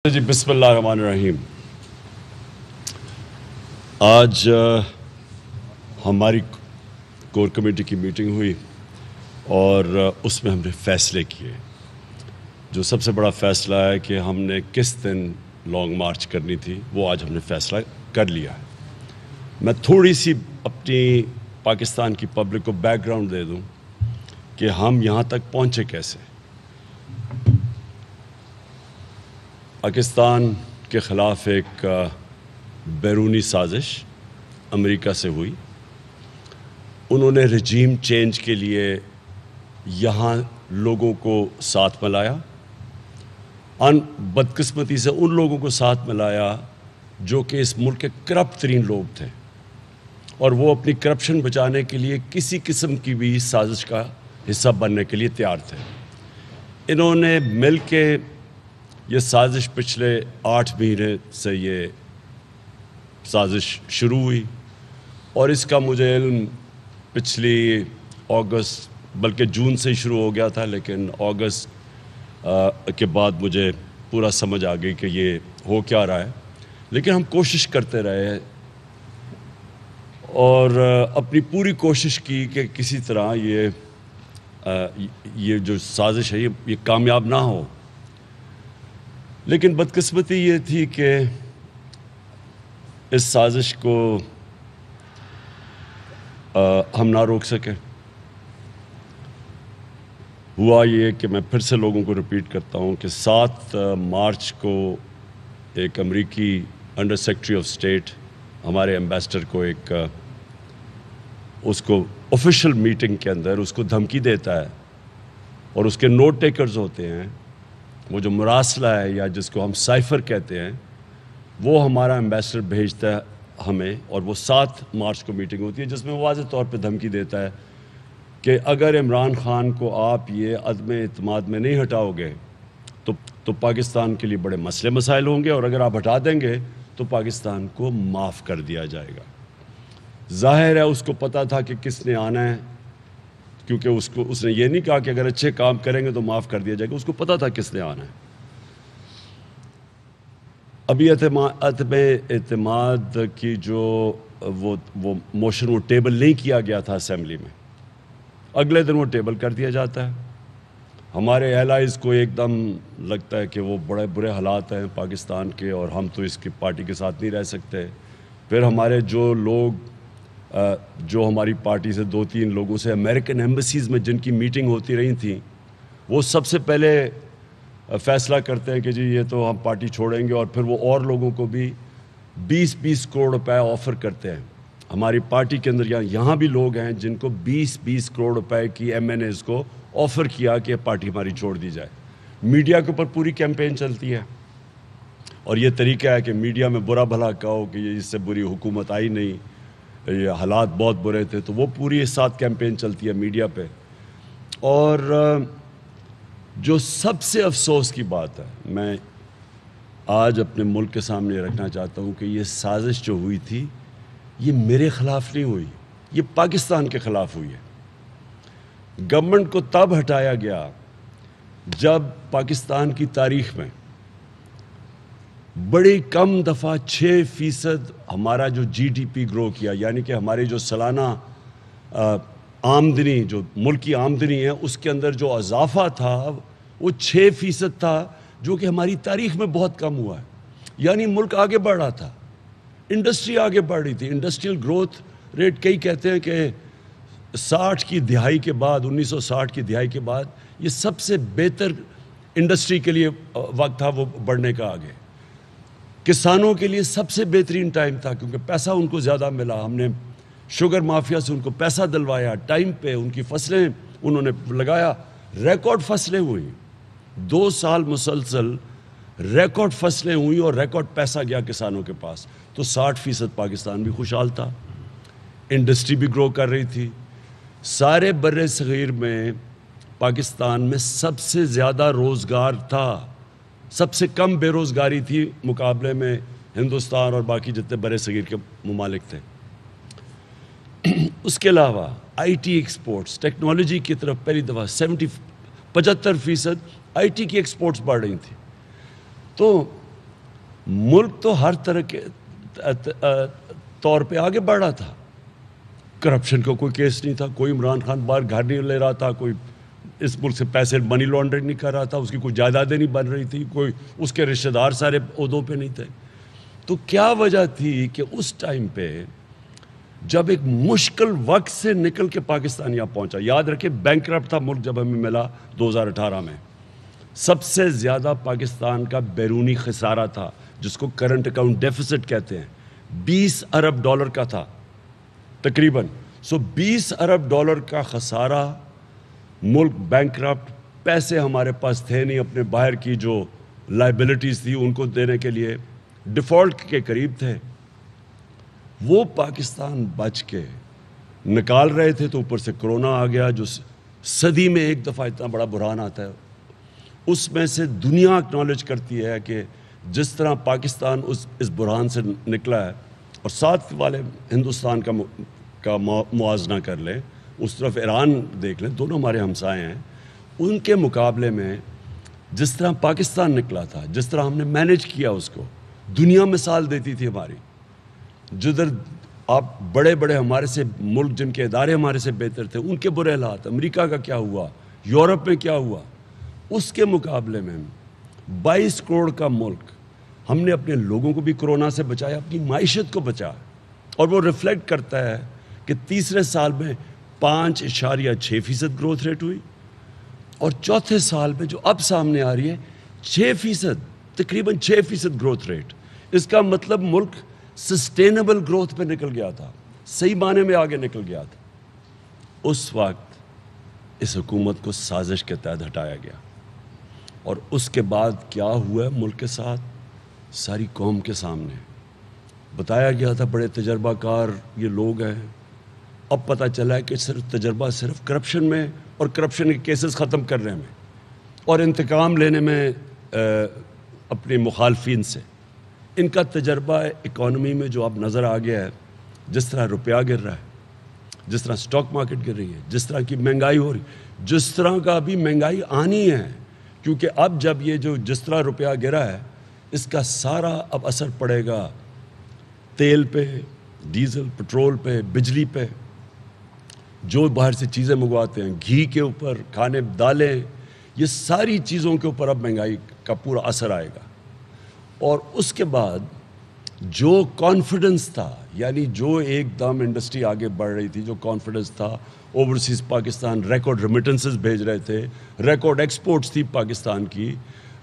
جی بسم اللہ الرحمن الرحیم۔ آج ہماری کور کمیٹی کی میٹنگ ہوئی اور اس میں ہم نے فیصلے کیے۔ جو سب سے بڑا فیصلہ ہے کہ ہم نے کس دن لانگ مارچ کرنی تھی، وہ آج ہم نے فیصلہ کر لیا ہے۔ میں تھوڑی سی اپنی پاکستان کی پبلک کو بیک گراؤنڈ دے دوں کہ ہم یہاں تک پہنچے کیسے۔ پاکستان کے خلاف ایک بیرونی سازش امریکہ سے ہوئی۔ انہوں نے رجیم چینج کے لیے یہاں لوگوں کو ساتھ ملایا، بدقسمتی سے ان لوگوں کو ساتھ ملایا جو کہ اس ملک کے کرپٹ ترین لوگ تھے، اور وہ اپنی کرپشن بچانے کے لیے کسی قسم کی بھی سازش کا حصہ بننے کے لیے تیار تھے۔ انہوں نے مل کے یہ سازش پچھلے 8 مہینے سے یہ سازش شروع ہوئی، اور اس کا مجھے علم پچھلی اگست بلکہ جون سے ہی شروع ہو گیا تھا، لیکن اگست کے بعد مجھے پورا سمجھ آ گئی کہ یہ ہو کیا رہا ہے۔ لیکن ہم کوشش کرتے رہے اور اپنی پوری کوشش کی کہ کسی طرح یہ جو سازش ہے یہ کامیاب نہ ہو۔ لیکن بدقسمتی یہ تھی کہ اس سازش کو ہم نہ روک سکے۔ ہوا یہ کہ میں پھر سے لوگوں کو ریپیٹ کرتا ہوں کہ 7 مارچ کو ایک امریکی انڈر سیکرٹری آف اسٹیٹ ہمارے ایمبیسڈر کو اس کو آفیشیل میٹنگ کے اندر اس کو دھمکی دیتا ہے، اور اس کے نوٹ ٹیکرز ہوتے ہیں، وہ جو مراسلہ ہے یا جس کو ہم سائفر کہتے ہیں، وہ ہمارا ایمبیسڈر بھیجتا ہے ہمیں، اور وہ 7 مارچ کو میٹنگ ہوتی ہے جس میں واضح طور پہ دھمکی دیتا ہے کہ اگر عمران خان کو آپ یہ عدم اعتماد میں نہیں ہٹاؤ گے تو پاکستان کے لیے بڑے مسئلے مسائل ہوں گے، اور اگر آپ ہٹا دیں گے تو پاکستان کو معاف کر دیا جائے گا۔ ظاہر ہے اس کو پتہ تھا کہ کس نے آنا ہے، کیونکہ اس نے یہ نہیں کہا کہ اگر اچھے کام کریں گے تو معاف کر دیا جائے گا، اس کو پتہ تھا کس نے آنا ہے۔ ابھی عدم اعتماد کی جو وہ موشن وہ ٹیبل نہیں کیا گیا تھا اسمبلی میں، اگلے دن وہ ٹیبل کر دیا جاتا ہے۔ ہمارے ایلائز کو ایک دم لگتا ہے کہ وہ بڑے برے حالات ہیں پاکستان کے، اور ہم تو اس کی پارٹی کے ساتھ نہیں رہ سکتے۔ پھر ہمارے جو لوگ جو ہماری پارٹی سے 2-3 لوگوں سے امریکن ایمبیسیز میں جن کی میٹنگ ہوتی رہی تھیں، وہ سب سے پہلے فیصلہ کرتے ہیں کہ جی یہ تو ہم پارٹی چھوڑیں گے، اور پھر وہ اور لوگوں کو بھی 20-20 کروڑ روپے آفر کرتے ہیں۔ ہماری پارٹی کے اندر یہاں بھی لوگ ہیں جن کو 20-20 کروڑ روپے کی ایم این ایز کو آفر کیا کہ پارٹی ہماری چھوڑ دی جائے۔ میڈیا کے اوپر پوری کیمپین چلتی ہے، اور یہ طریقہ ہے کہ میڈیا میں برا بھلا کہو کہ یہ اس سے بری حکومت آئی نہیں، یہ حالات بہت برے تھے، تو وہ پوری ساتھ کیمپین چلتی ہے میڈیا پہ۔ اور جو سب سے افسوس کی بات ہے، میں آج اپنے ملک کے سامنے رکھنا چاہتا ہوں کہ یہ سازش جو ہوئی تھی یہ میرے خلاف نہیں ہوئی، یہ پاکستان کے خلاف ہوئی ہے۔ گورنمنٹ کو تب ہٹایا گیا جب پاکستان کی تاریخ میں بڑی کم دفعہ 6% ہمارا جو جی ڈی پی گرو کیا، یعنی کہ ہماری جو سالانہ آمدنی، جو ملکی آمدنی ہے، اس کے اندر جو اضافہ تھا وہ 6% تھا، جو کہ ہماری تاریخ میں بہت کم ہوا ہے۔ یعنی ملک آگے بڑھ رہا تھا، انڈسٹری آگے بڑھ رہی تھی۔ انڈسٹریل گروتھ ریٹ کئی کہتے ہیں کہ 60 کی دہائی کے بعد، 1960 کی دہائی کے بعد یہ سب سے بہتر انڈسٹری کے لیے وقت تھا وہ بڑھنے کا آگے۔ کسانوں کے لیے سب سے بہترین ٹائم تھا، کیونکہ پیسہ ان کو زیادہ ملا۔ ہم نے شوگر مافیا سے ان کو پیسہ دلوایا ٹائم پہ، ان کی فصلیں انہوں نے لگایا، ریکارڈ فصلیں ہوئیں، 2 سال مسلسل ریکارڈ فصلیں ہوئیں اور ریکارڈ پیسہ گیا کسانوں کے پاس۔ تو 60% پاکستان بھی خوشحال تھا، انڈسٹری بھی گرو کر رہی تھی۔ سارے بر صغیر میں پاکستان میں سب سے زیادہ روزگار تھا، سب سے کم بے روزگاری تھی مقابلے میں ہندوستان اور باقی جتنے بر صغیر کے ممالک تھے۔ اس کے علاوہ آئی ٹی ایکسپورٹس، ٹیکنالوجی کی طرف پہلی دفعہ 75% آئی ٹی کی ایکسپورٹس بڑھ رہی تھیں۔ تو ملک تو ہر طرح کے طور پہ آگے بڑھ رہا تھا. کرپشن کا کوئی کیس نہیں تھا, کوئی عمران خان باہر گھر نہیں لے رہا تھا, کوئی اس ملک سے پیسے منی لانڈرنگ نہیں کر رہا تھا, اس کی کوئی جائیدادیں نہیں بن رہی تھی, کوئی اس کے رشتہ دار سارے عہدوں پہ نہیں تھے. تو کیا وجہ تھی کہ اس ٹائم پہ جب ایک مشکل وقت سے نکل کے پاکستان یہاں پہنچا, یاد رکھیں بینکرپٹ تھا ملک جب ہمیں ملا 2018 میں, سب سے زیادہ پاکستان کا بیرونی خسارہ تھا جس کو کرنٹ اکاؤنٹ ڈیفیسٹ کہتے ہیں, $20 ارب کا تھا تقریباً. سو $20 ارب کا خسارہ, ملک بینکرپٹ, پیسے ہمارے پاس تھے نہیں اپنے باہر کی جو لائبلٹیز تھی ان کو دینے کے لیے, ڈیفالٹ کے قریب تھے. وہ پاکستان بچ کے نکال رہے تھے تو اوپر سے کرونا آ گیا جو صدی میں ایک دفعہ اتنا بڑا بحران آتا ہے. اس میں سے دنیا اکنالج کرتی ہے کہ جس طرح پاکستان اس بحران سے نکلا ہے, اور ساتھ والے ہندوستان کا موازنہ کر لیں, اس طرف ایران دیکھ لیں, دونوں ہمارے ہمسائے ہیں, ان کے مقابلے میں جس طرح پاکستان نکلا تھا, جس طرح ہم نے مینیج کیا اس کو, دنیا مثال دیتی تھی ہماری. جدھر آپ بڑے بڑے ہمارے سے ملک جن کے ادارے ہمارے سے بہتر تھے ان کے برے حالات, امریکہ کا کیا ہوا, یورپ میں کیا ہوا, اس کے مقابلے میں 22 کروڑ کا ملک ہم نے اپنے لوگوں کو بھی کرونا سے بچایا, اپنی معیشت کو بچایا. اور وہ ریفلیکٹ کرتا ہے کہ تیسرے سال میں 5.6% گروتھ ریٹ ہوئی, اور چوتھے سال میں جو اب سامنے آ رہی ہے 6%, تقریباً 6% گروتھ ریٹ. اس کا مطلب ملک سسٹینیبل گروتھ پہ نکل گیا تھا, صحیح معنی میں آگے نکل گیا تھا. اس وقت اس حکومت کو سازش کے تحت ہٹایا گیا, اور اس کے بعد کیا ہوا ہے ملک کے ساتھ, ساری قوم کے سامنے بتایا گیا تھا. بڑے تجربہ کار یہ لوگ ہیں, اب پتہ چلا ہے کہ صرف تجربہ صرف کرپشن میں اور کرپشن کے کیسز ختم کرنے میں اور انتقام لینے میں اپنے مخالفین سے. ان کا تجربہ اکانومی میں جو اب نظر آ گیا ہے, جس طرح روپیہ گر رہا ہے, جس طرح سٹاک مارکیٹ گر رہی ہے, جس طرح کی مہنگائی ہو رہی, جس طرح کا ابھی مہنگائی آنی ہے, کیونکہ اب جب یہ جو جس طرح روپیہ گرا ہے اس کا سارا اب اثر پڑے گا تیل پہ, ڈیزل, پٹرول پہ, بجلی پہ, جو باہر سے چیزیں منگواتے ہیں, گھی کے اوپر, کھانے دالیں, یہ ساری چیزوں کے اوپر اب مہنگائی کا پورا اثر آئے گا. اور اس کے بعد جو کانفیڈنس تھا, یعنی جو ایک دم انڈسٹری آگے بڑھ رہی تھی, جو کانفیڈنس تھا, اوورسیز پاکستان ریکارڈ ریمیٹنسز بھیج رہے تھے, ریکارڈ ایکسپورٹس تھی پاکستان کی,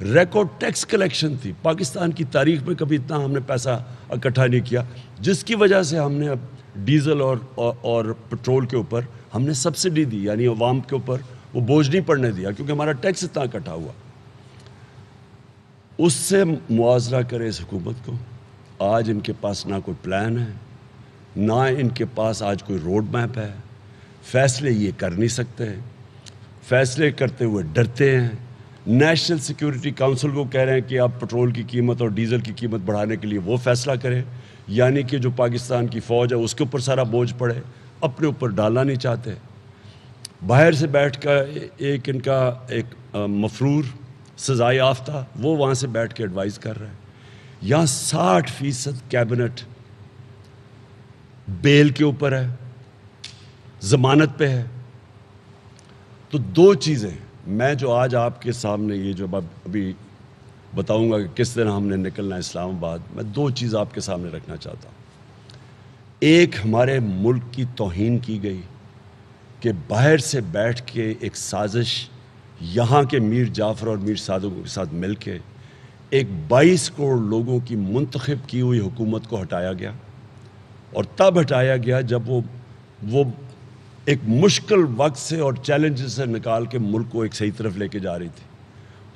ریکارڈ ٹیکس کلیکشن تھی. پاکستان کی تاریخ میں کبھی اتنا ہم نے پیسہ اکٹھا نہیں کیا, جس کی وجہ سے ہم نے اب ڈیزل اور پٹرول کے اوپر ہم نے سبسڈی دی, یعنی عوام کے اوپر وہ بوجھ نہیں پڑنے دیا کیونکہ ہمارا ٹیکس اتنا اکٹھا ہوا. اس سے موازنہ کرے اس حکومت کو. آج ان کے پاس نہ کوئی پلان ہے, نہ ان کے پاس آج کوئی روڈ میپ ہے. فیصلے یہ کر نہیں سکتے, فیصلے کرتے ہوئے ڈرتے ہیں. نیشنل سیکیورٹی کونسل کو کہہ رہے ہیں کہ آپ پٹرول کی قیمت اور ڈیزل کی قیمت بڑھانے کے لیے وہ فیصلہ کریں, یعنی کہ جو پاکستان کی فوج ہے اس کے اوپر سارا بوجھ پڑے, اپنے اوپر ڈالنا نہیں چاہتے. باہر سے بیٹھ کر ایک ان کا ایک مفرور سزائے یافتہ وہ وہاں سے بیٹھ کے ایڈوائز کر رہے ہیں. یہاں 60% کیبنٹ بیل کے اوپر ہے, ضمانت پہ ہے. تو دو چیزیں میں جو آج آپ کے سامنے یہ جو ابھی بتاؤں گا کہ کس طرح ہم نے نکلنا ہے اسلام آباد, میں دو چیز آپ کے سامنے رکھنا چاہتا ہوں. ایک, ہمارے ملک کی توہین کی گئی کہ باہر سے بیٹھ کے ایک سازش یہاں کے میر جعفر اور میر صادق کے ساتھ مل کے ایک 22 کروڑ لوگوں کی منتخب کی ہوئی حکومت کو ہٹایا گیا. اور تب ہٹایا گیا جب وہ ایک مشکل وقت سے اور چیلنج سے نکال کے ملک کو ایک صحیح طرف لے کے جا رہی تھی.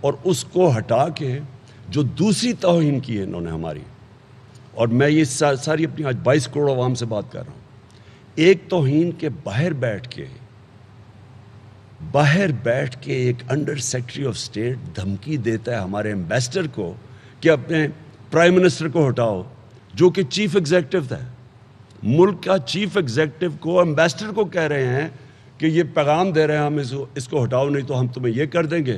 اور اس کو ہٹا کے جو دوسری توہین کی ہے انہوں نے ہماری, اور میں یہ ساری اپنی آج 22 کروڑ عوام سے بات کر رہا ہوں. ایک توہین کے باہر بیٹھ کے ایک انڈر سیکرٹری آف اسٹیٹ دھمکی دیتا ہے ہمارے ایمبیسڈر کو کہ اپنے پرائم منسٹر کو ہٹاؤ, جو کہ چیف ایگزیکٹو تھا. ملک کا چیف ایگزیکٹو کو ایمبیسڈر کو کہہ رہے ہیں کہ یہ پیغام دے رہے ہیں ہم اس کو ہٹاؤ, نہیں تو ہم تمہیں یہ کر دیں گے,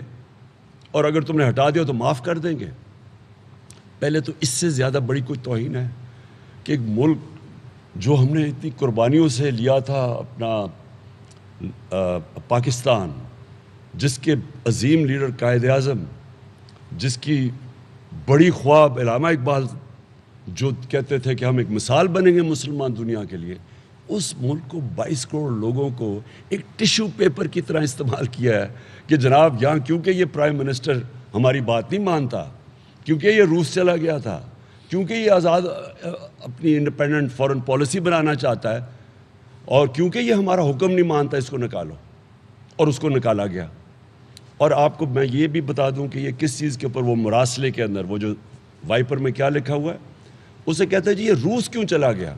اور اگر تم نے ہٹا دیا تو معاف کر دیں گے. پہلے تو اس سے زیادہ بڑی کوئی توہین ہے کہ ایک ملک جو ہم نے اتنی قربانیوں سے لیا تھا اپنا پاکستان، جس کے عظیم لیڈر قائد اعظم، جس کی بڑی خواب علامہ اقبال جو کہتے تھے کہ ہم ایک مثال بنیں گے مسلمان دنیا کے لیے، اس ملک کو 22 کروڑ لوگوں کو ایک ٹیشو پیپر کی طرح استعمال کیا ہے کہ جناب یہاں کیونکہ یہ پرائم منسٹر ہماری بات نہیں مانتا، کیونکہ یہ روس چلا گیا تھا، کیونکہ یہ آزاد اپنی انڈیپینڈنٹ فارن پالیسی بنانا چاہتا ہے، اور کیونکہ یہ ہمارا حکم نہیں مانتا، اس کو نکالو، اور اس کو نکالا گیا۔ اور آپ کو میں یہ بھی بتا دوں کہ یہ کس چیز کے اوپر، وہ مراسلے کے اندر وہ جو وائپر میں کیا لکھا ہوا ہے، اسے کہتا ہے جی یہ روس کیوں چلا گیا؟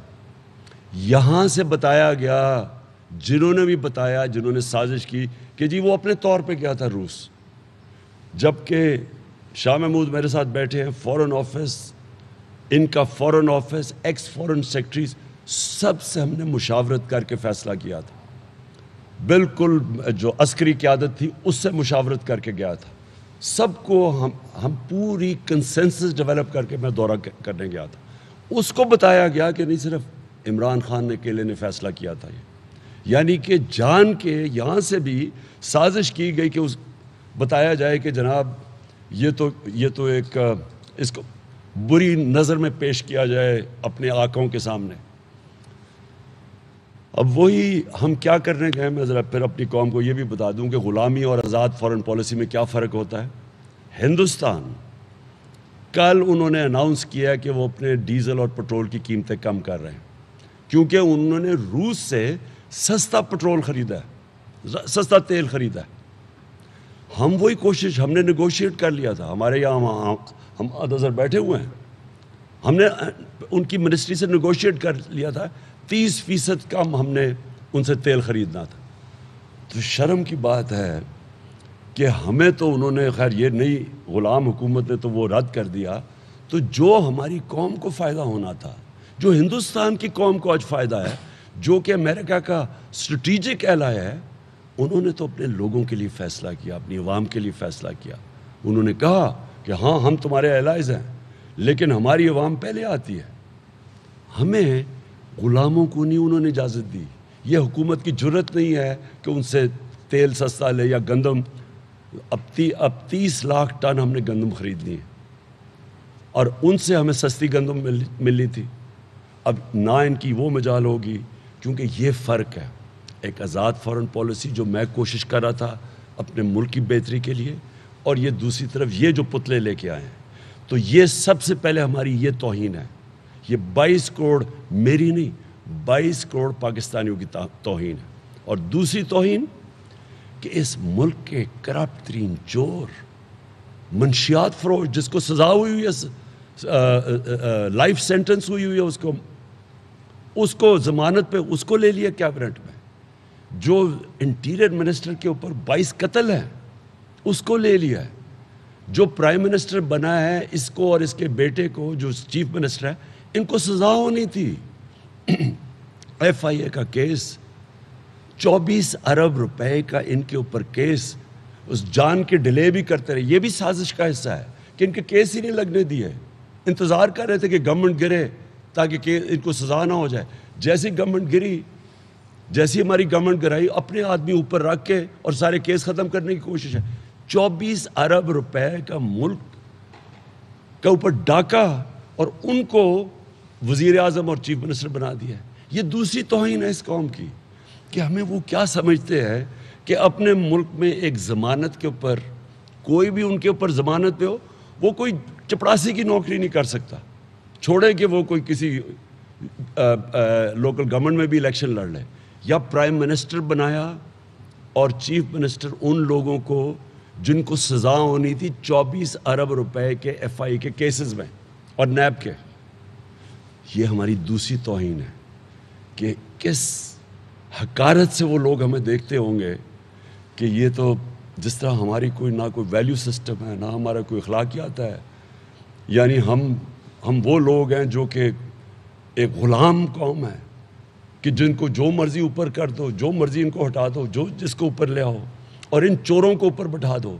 یہاں سے بتایا گیا، جنہوں نے بھی بتایا، جنہوں نے سازش کی کہ جی وہ اپنے طور پہ گیا تھا روس، جبکہ شاہ محمود میرے ساتھ بیٹھے ہیں، فورن آفس، ان کا فورن آفس، ایکس فورن سیکرٹریز، سب سے ہم نے مشاورت کر کے فیصلہ کیا تھا، بالکل جو عسکری قیادت تھی اس سے مشاورت کر کے گیا تھا، سب کو ہم پوری کنسنسس ڈیولپ کر کے میں دورہ کرنے گیا تھا۔ اس کو بتایا گیا کہ نہیں صرف عمران خان نے اکیلے نے فیصلہ کیا تھا، یہ یعنی کہ جان کے یہاں سے بھی سازش کی گئی کہ اس بتایا جائے کہ جناب یہ تو ایک اس کو بری نظر میں پیش کیا جائے اپنے آقاؤں کے سامنے۔ اب وہی ہم کیا کرنے گئے، میں ذرا پھر اپنی قوم کو یہ بھی بتا دوں کہ غلامی اور آزاد فارن پالیسی میں کیا فرق ہوتا ہے۔ ہندوستان کل انہوں نے اناؤنس کیا ہے کہ وہ اپنے ڈیزل اور پٹرول کی قیمتیں کم کر رہے ہیں، کیونکہ انہوں نے روس سے سستا پٹرول خریدا ہے، سستا تیل خریدا ہے۔ ہم وہی کوشش، ہم نے نیگوشیٹ کر لیا تھا، ہمارے یہاں ہم ادھر بیٹھے ہوئے ہیں، ہم نے ان کی منسٹری سے نیگوشیٹ کر لیا تھا، 30% کم ہم نے ان سے تیل خریدنا تھا۔ تو شرم کی بات ہے کہ ہمیں تو انہوں نے، خیر یہ نئی غلام حکومت نے تو وہ رد کر دیا، تو جو ہماری قوم کو فائدہ ہونا تھا، جو ہندوستان کی قوم کو آج فائدہ ہے، جو کہ امریکہ کا اسٹریٹجک ایلائی ہے، انہوں نے تو اپنے لوگوں کے لیے فیصلہ کیا، اپنی عوام کے لیے فیصلہ کیا۔ انہوں نے کہا کہ ہاں ہم تمہارے ایلائز ہیں، لیکن ہماری عوام پہلے آتی ہے۔ ہمیں غلاموں کو نہیں انہوں نے اجازت دی، یہ حکومت کی جرت نہیں ہے کہ ان سے تیل سستا لے یا گندم۔ اب 30 لاکھ ٹن ہم نے گندم خرید لی ہے، اور ان سے ہمیں سستی گندم ملنی تھی۔ اب نہ ان کی وہ مجال ہوگی، کیونکہ یہ فرق ہے، ایک آزاد فارن پالیسی جو میں کوشش کر رہا تھا اپنے ملک کی بہتری کے لیے، اور یہ دوسری طرف یہ جو پتلے لے کے آئے ہیں۔ تو یہ سب سے پہلے ہماری یہ توہین ہے، یہ 22 کروڑ میری نہیں، 22 کروڑ پاکستانیوں کی توہین ہے۔ اور دوسری توہین کہ اس ملک کے کرپٹ ترین چور، منشیات فروش، جس کو سزا ہوئی ہے، لائف سینٹنس ہوئی ہے، اس کو ضمانت پہ اس کو لے لیا کیبنٹ میں، جو انٹیریئر منسٹر کے اوپر 22 قتل ہیں اس کو لے لیا ہے، جو پرائم منسٹر بنا ہے اس کو اور اس کے بیٹے کو جو چیف منسٹر ہے، ان کو سزا ہونی تھی۔ FIA کا کیس 24 ارب روپے کا ان کے اوپر کیس، اس جان کے ڈیلے بھی کرتے رہے، یہ بھی سازش کا حصہ ہے کہ ان کے کیس ہی نہیں لگنے دیے، انتظار کر رہے تھے کہ گورنمنٹ گرے تاکہ ان کو سزا نہ ہو جائے۔ جیسی گورنمنٹ گری، جیسی ہماری گورنمنٹ گرائی، اپنے آدمی اوپر رکھ کے اور سارے کیس ختم کرنے کی کوشش ہے۔ 24 ارب روپے کا ملک کا اوپر ڈاکہ، اور ان کو وزیر اعظم اور چیف منسٹر بنا دیا ہے۔ یہ دوسری توہین ہے اس قوم کی کہ ہمیں وہ کیا سمجھتے ہیں کہ اپنے ملک میں ایک ضمانت کے اوپر، کوئی بھی ان کے اوپر ضمانت پہ ہو، وہ کوئی چپڑاسی کی نوکری نہیں کر سکتا، چھوڑے کہ وہ کوئی کسی لوکل گورنمنٹ میں بھی الیکشن لڑ لے۔ یا پرائم منسٹر بنایا اور چیف منسٹر ان لوگوں کو جن کو سزا ہونی تھی 24 ارب روپے کے FIA کے کیسز میں اور نیب کے۔ یہ ہماری دوسری توہین ہے کہ کس حقارت سے وہ لوگ ہمیں دیکھتے ہوں گے کہ یہ تو جس طرح ہماری کوئی نہ کوئی ویلیو سسٹم ہے، نہ ہمارا کوئی اخلاقیات ہے، یعنی ہم وہ لوگ ہیں جو کہ ایک غلام قوم ہے کہ جن کو جو مرضی اوپر کر دو، جو مرضی ان کو ہٹا دو، جو جس کو اوپر لے آؤ، اور ان چوروں کو اوپر بٹھا دو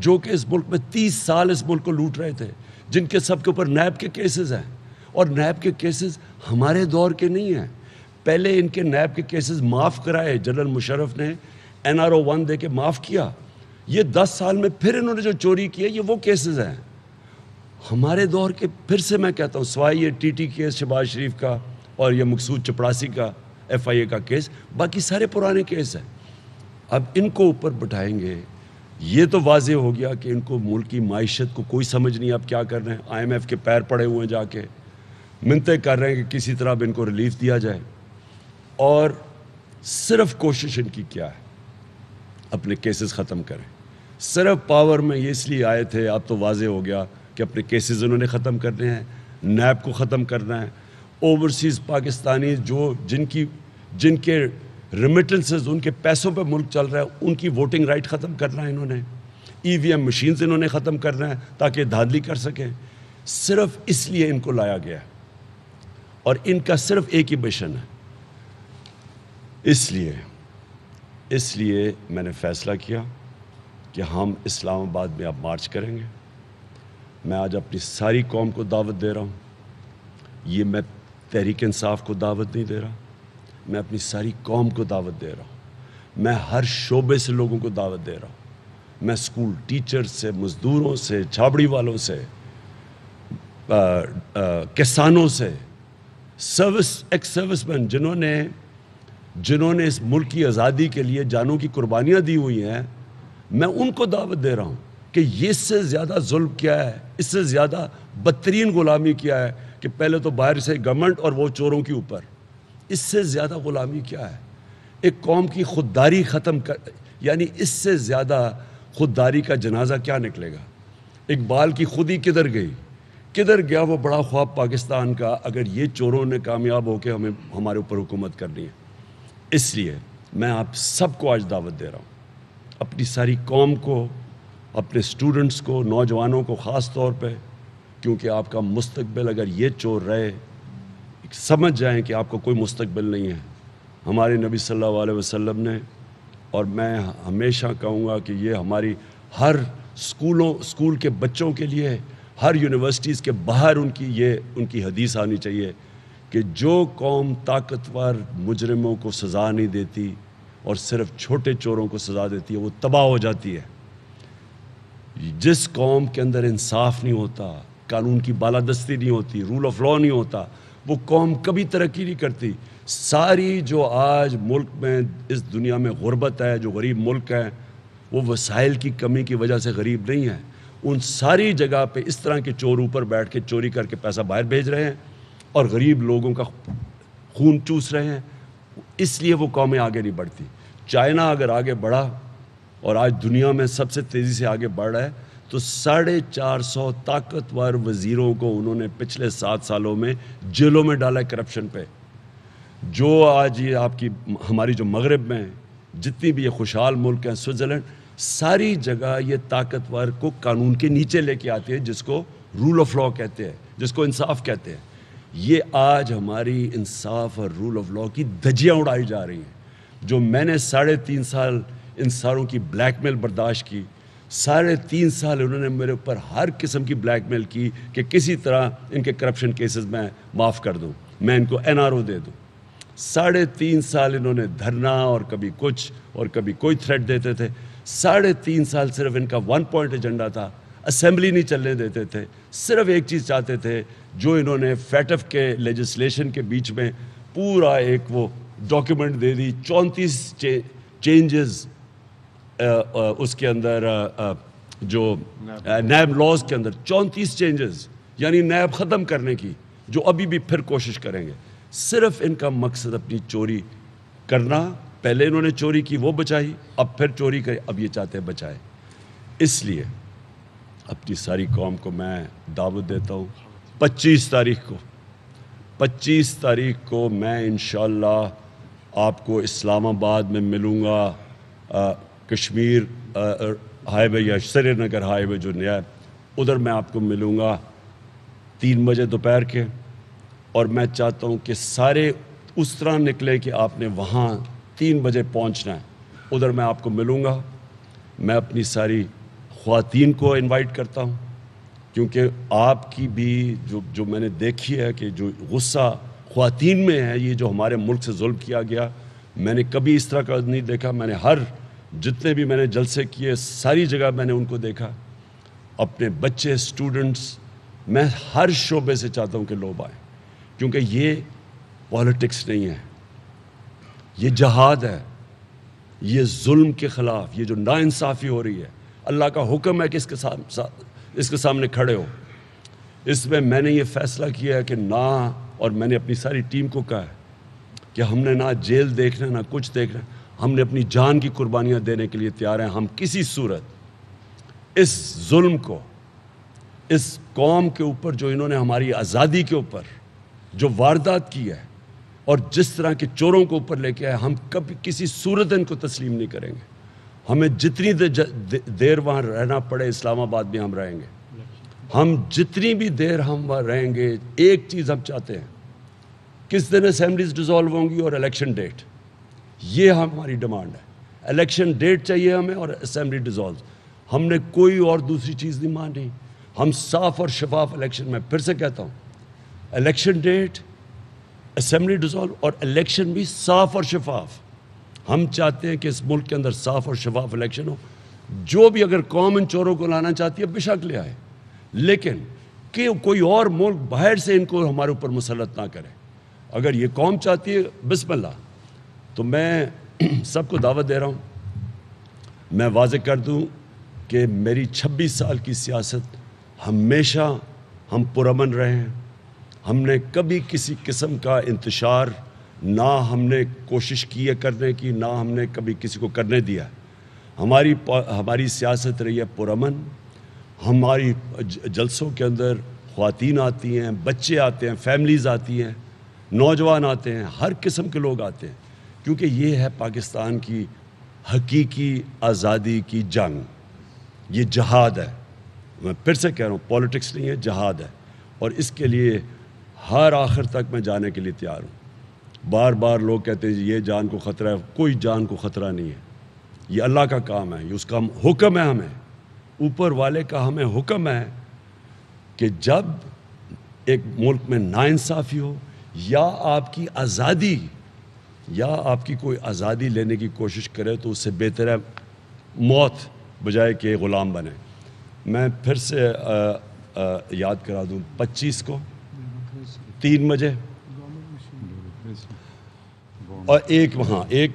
جو کہ اس ملک میں 30 سال اس ملک کو لوٹ رہے تھے، جن کے سب کے اوپر نیب کے کیسز ہیں، اور نیب کے کیسز ہمارے دور کے نہیں ہیں. پہلے ان کے نیب کے کیسز معاف کرائے، جنرل مشرف نے NRO 1 دے کے معاف کیا. یہ 10 سال میں پھر انہوں نے جو چوری کیا یہ وہ کیسز ہیں ہمارے دور کے. پھر سے میں کہتا ہوں، سوائے یہ TT کیس شہباز شریف کا اور یہ مقصود چپڑاسی کا FIA کا کیس، باقی سارے پرانے کیس ہیں. اب ان کو اوپر بٹھائیں گے. یہ تو واضح ہو گیا کہ ان کو ملک کی معیشت کو کوئی سمجھ نہیں. اب کیا کر رہے ہیں؟ IMF کے پیر پڑے ہوئے ہیں، جا کے منتیں کر رہے ہیں کہ کسی طرح اب ان کو ریلیف دیا جائے. اور صرف کوشش ان کی کیا ہے؟ اپنے کیسز ختم کریں. صرف پاور میں یہ اس لیے آئے تھے، اب تو واضح ہو گیا کہ اپنے کیسز انہوں نے ختم کرنے ہیں، نیب کو ختم کرنا ہے. اوورسیز پاکستانی جن کے ریمیٹنسز، ان کے پیسوں پہ ملک چل رہا ہے، ان کی ووٹنگ رائٹ ختم کرنا ہے انہوں نے. EVM مشینز انہوں نے ختم کرنا ہے تاکہ دھاندلی کر سکیں. صرف اس لیے ان کو لایا گیا ہے، اور ان کا صرف ایک ہی مشن ہے. اس لیے میں نے فیصلہ کیا کہ ہم اسلام آباد میں اب مارچ کریں گے. میں آج اپنی ساری قوم کو دعوت دے رہا ہوں. یہ میں تحریک انصاف کو دعوت نہیں دے رہا، میں اپنی ساری قوم کو دعوت دے رہا ہوں. میں ہر شعبے سے لوگوں کو دعوت دے رہا ہوں. میں اسکول ٹیچر سے، مزدوروں سے، چھابڑی والوں سے، کسانوں سے، ایکس سروس مین جنہوں نے اس ملک کی آزادی کے لیے جانوں کی قربانیاں دی ہوئی ہیں، میں ان کو دعوت دے رہا ہوں کہ یہ اس سے زیادہ ظلم کیا ہے، اس سے زیادہ بدترین غلامی کیا ہے کہ پہلے تو باہر سے گورنمنٹ اور وہ چوروں کے اوپر. اس سے زیادہ غلامی کیا ہے؟ ایک قوم کی خودداری ختم یعنی اس سے زیادہ خودداری کا جنازہ کیا نکلے گا؟ اقبال کی خودی کدھر گئی؟ کدھر گیا وہ بڑا خواب پاکستان کا، اگر یہ چوروں نے کامیاب ہو کے ہمارے اوپر حکومت کرنی ہے؟ اس لیے میں آپ سب کو آج دعوت دے رہا ہوں، اپنی ساری قوم کو، اپنے اسٹوڈنٹس کو، نوجوانوں کو خاص طور پہ، کیونکہ آپ کا مستقبل اگر یہ چور رہے، سمجھ جائیں کہ آپ کو کوئی مستقبل نہیں ہے. ہمارے نبی صلی اللہ علیہ وسلم نے، اور میں ہمیشہ کہوں گا کہ یہ ہماری ہر اسکول کے بچوں کے لیے، ہر یونیورسٹیز کے باہر ان کی حدیث آنی چاہیے کہ جو قوم طاقتور مجرموں کو سزا نہیں دیتی اور صرف چھوٹے چوروں کو سزا دیتی ہے، وہ تباہ ہو جاتی ہے. جس قوم کے اندر انصاف نہیں ہوتا، قانون کی بالادستی نہیں ہوتی، رول آف لا نہیں ہوتا، وہ قوم کبھی ترقی نہیں کرتی. ساری جو آج ملک میں، اس دنیا میں غربت ہے، جو غریب ملک ہیں، وہ وسائل کی کمی کی وجہ سے غریب نہیں ہیں. ان ساری جگہ پہ اس طرح کے چور اوپر بیٹھ کے چوری کر کے پیسہ باہر بھیج رہے ہیں اور غریب لوگوں کا خون چوس رہے ہیں. اس لیے وہ قومیں آگے نہیں بڑھتی. چائنا اگر آگے بڑھا، اور آج دنیا میں سب سے تیزی سے آگے بڑھ رہا ہے، تو 450 طاقتور وزیروں کو انہوں نے پچھلے 7 سالوں میں جیلوں میں ڈالا ہے کرپشن پہ. جو آج یہ ہماری جو مغرب میں جتنی بھی یہ خوشحال ملک ہیں، سوئٹزرلینڈ، ساری جگہ یہ طاقتور کو قانون کے نیچے لے کے آتی ہے، جس کو رول آف لا کہتے ہیں، جس کو انصاف کہتے ہیں. یہ آج ہماری انصاف اور رول آف لا کی دھجیاں اڑائی جا رہی ہیں. جو میں نے 3.5 سال ان ساروں کی بلیک میل برداشت کی، 3.5 سال انہوں نے میرے اوپر ہر قسم کی بلیک میل کی کہ کسی طرح ان کے کرپشن کیسز میں معاف کر دوں، میں ان کو NRO دے دوں. 3.5 سال انہوں نے دھرنا اور کبھی کچھ اور کبھی کوئی تھریٹ دیتے تھے. 3.5 سال صرف ان کا 1 پوائنٹ ایجنڈا تھا، اسمبلی نہیں چلنے دیتے تھے. صرف ایک چیز چاہتے تھے، جو انہوں نے FATF کے لیجسلیشن کے بیچ میں پورا ایک وہ ڈاکیومنٹ دے دی، 34 چینجز اس کے اندر، جو نیب لاز کے اندر 34 چینجز، یعنی نیب ختم کرنے کی، جو ابھی بھی پھر کوشش کریں گے. صرف ان کا مقصد اپنی چوری کرنا. پہلے انہوں نے چوری کی، وہ بچائی، اب پھر چوری کرے، اب یہ چاہتے ہیں بچائے. اس لیے اپنی ساری قوم کو میں دعوت دیتا ہوں 25 تاریخ کو میں انشاءاللہ آپ کو اسلام آباد میں ملوں گا. کشمیر ہائی وے یا سری نگر ہائی وے جو نیا ہے، ادھر میں آپ کو ملوں گا 3 بجے دوپہر کے. اور میں چاہتا ہوں کہ سارے اس طرح نکلے کہ آپ نے وہاں 3 بجے پہنچنا ہے. ادھر میں آپ کو ملوں گا. میں اپنی ساری خواتین کو انوائٹ کرتا ہوں، کیونکہ آپ کی بھی جو میں نے دیکھی ہے کہ جو غصہ خواتین میں ہے، یہ جو ہمارے ملک سے ظلم کیا گیا، میں نے کبھی اس طرح کا نہیں دیکھا. میں نے جتنے بھی میں نے جلسے کیے ساری جگہ میں نے ان کو دیکھا. اپنے بچے، اسٹوڈنٹس، میں ہر شعبے سے چاہتا ہوں کہ لوگ آئیں، کیونکہ یہ پالیٹکس نہیں ہے، یہ جہاد ہے. یہ ظلم کے خلاف، یہ جو ناانصافی ہو رہی ہے، اللہ کا حکم ہے کہ اس کے سامنے کھڑے ہو. اس میں نے یہ فیصلہ کیا ہے کہ اور میں نے اپنی ساری ٹیم کو کہا ہے کہ ہم نے نہ جیل دیکھنا نہ کچھ دیکھنا، ہم نے اپنی جان کی قربانیاں دینے کے لیے تیار ہیں. ہم کسی صورت اس ظلم کو، اس قوم کے اوپر جو انہوں نے ہماری آزادی کے اوپر جو واردات کی ہے اور جس طرح کے چوروں کو اوپر لے کے آئے، ہم کبھی کسی صورت ان کو تسلیم نہیں کریں گے. ہمیں جتنی دیر وہاں رہنا پڑے، اسلام آباد میں ہم رہیں گے. ہم جتنی بھی دیر ہم وہاں رہیں گے، ایک چیز ہم چاہتے ہیں، کس دن اسمبلیز ڈیزالو ہوں گی اور الیکشن ڈیٹ. یہ ہماری ڈیمانڈ ہے. الیکشن ڈیٹ چاہیے ہمیں اور اسمبلی ڈیزالو. ہم نے کوئی اور دوسری چیز نہیں مانی. ہم صاف اور شفاف الیکشن، میں پھر سے کہتا ہوں، الیکشن ڈیٹ، اسمبلی ڈیزالو اور الیکشن بھی صاف اور شفاف. ہم چاہتے ہیں کہ اس ملک کے اندر صاف اور شفاف الیکشن ہو. جو بھی اگر قوم ان چوروں کو لانا چاہتی ہے بے شک لے آئے، لیکن کہ کوئی اور ملک باہر سے ان کو ہمارے اوپر مسلط نہ کرے. اگر یہ قوم چاہتی ہے بسم اللہ. تو میں سب کو دعوت دے رہا ہوں. میں واضح کر دوں کہ میری 26 سال کی سیاست ہمیشہ ہم پرامن رہے ہیں. ہم نے کبھی کسی قسم کا انتشار نہ ہم نے کوشش کی ہے کرنے کی، نہ ہم نے کبھی کسی کو کرنے دیا. ہماری سیاست رہی ہے پرامن. ہماری جلسوں کے اندر خواتین آتی ہیں، بچے آتے ہیں، فیملیز آتی ہیں، نوجوان آتے ہیں، ہر قسم کے لوگ آتے ہیں، کیونکہ یہ ہے پاکستان کی حقیقی آزادی کی جنگ. یہ جہاد ہے. میں پھر سے کہہ رہا ہوں، پولیٹکس نہیں ہے، جہاد ہے. اور اس کے لیے ہر آخر تک میں جانے کے لیے تیار ہوں. بار بار لوگ کہتے ہیں یہ جان کو خطرہ ہے. کوئی جان کو خطرہ نہیں ہے. یہ اللہ کا کام ہے، یہ اس کا حکم ہے. ہمیں اوپر والے کا ہمیں حکم ہے کہ جب ایک ملک میں ناانصافی ہو یا آپ کی آزادی یا آپ کی کوئی آزادی لینے کی کوشش کرے، تو اس سے بہتر ہے موت بجائے کہ غلام بنے. میں پھر سے یاد کرا دوں، 25 کو 3 بجے. اور ایک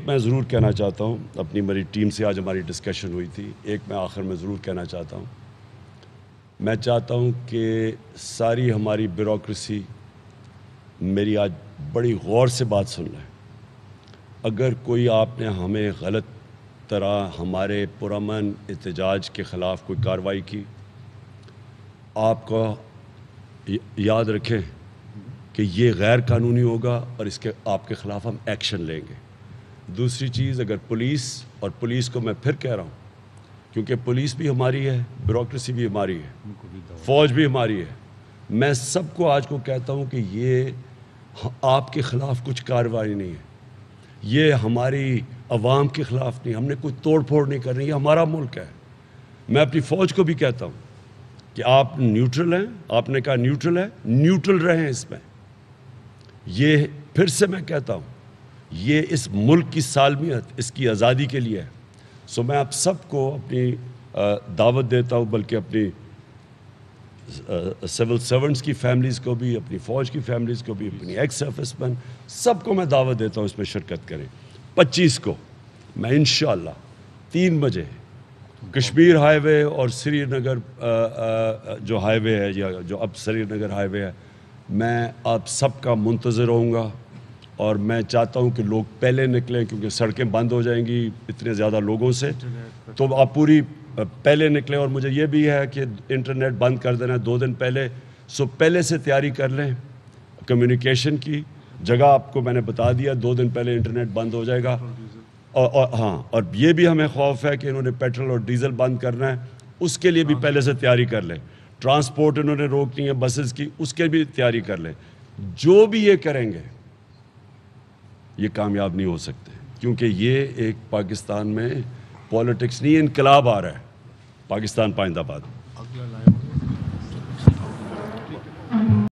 میں ضرور کہنا چاہتا ہوں، اپنی میری ٹیم سے آج ہماری ڈسکشن ہوئی تھی، ایک میں آخر میں ضرور کہنا چاہتا ہوں. میں چاہتا ہوں کہ ساری ہماری بیوروکریسی میری آج بڑی غور سے بات سن لیں. اگر کوئی آپ نے ہمیں غلط طرح ہمارے پرامن احتجاج کے خلاف کوئی کارروائی کی، آپ کو یاد رکھیں کہ یہ غیر قانونی ہوگا اور آپ کے خلاف ہم ایکشن لیں گے. دوسری چیز، اگر پولیس کو میں پھر کہہ رہا ہوں، کیونکہ پولیس بھی ہماری ہے، بیوروکریسی بھی ہماری ہے، فوج بھی ہماری ہے. میں سب کو آج کو کہتا ہوں کہ یہ آپ کے خلاف کچھ کارروائی نہیں ہے، یہ ہماری عوام کے خلاف نہیں. ہم نے کوئی توڑ پھوڑ نہیں کرنی، یہ ہمارا ملک ہے. میں اپنی فوج کو بھی کہتا ہوں کہ آپ نیوٹرل ہیں. آپ نے کہا نیوٹرل ہے، نیوٹرل رہیں اس میں. یہ پھر سے میں کہتا ہوں، یہ اس ملک کی سالمیت، اس کی آزادی کے لیے ہے. سو میں آپ سب کو اپنی دعوت دیتا ہوں، بلکہ اپنی سول سرونٹس کی فیملیز کو بھی، اپنی فوج کی فیملیز کو بھی، اپنی ایکس سروس مین سب کو میں دعوت دیتا ہوں اس میں شرکت کریں. 25 کو میں انشاءاللہ 3 بجے کشمیر ہائی وے اور سری نگر جو ہائی وے ہے، یا جو اب سری نگر ہائی وے ہے، میں آپ سب کا منتظر رہوں گا. اور میں چاہتا ہوں کہ لوگ پہلے نکلیں، کیونکہ سڑکیں بند ہو جائیں گی اتنے زیادہ لوگوں سے. تو آپ پوری پہلے نکلیں. اور مجھے یہ بھی ہے کہ انٹرنیٹ بند کر دینا 2 دن پہلے. سو پہلے سے تیاری کر لیں. کمیونیکیشن کی جگہ آپ کو میں نے بتا دیا، 2 دن پہلے انٹرنیٹ بند ہو جائے گا. اور یہ بھی ہمیں خوف ہے کہ انہوں نے پیٹرول اور ڈیزل بند کرنا ہے، اس کے لیے بھی پہلے سے تیاری کر لیں. ٹرانسپورٹ انہوں نے روکنی ہے بسز کی، اس کے بھی تیاری کر لیں. جو بھی یہ کریں گے یہ کامیاب نہیں ہو سکتے، کیونکہ یہ ایک پاکستان میں پولیٹکس نہیں، انقلاب آ رہا ہے. پاکستان پائندہ باد. اگلا لائن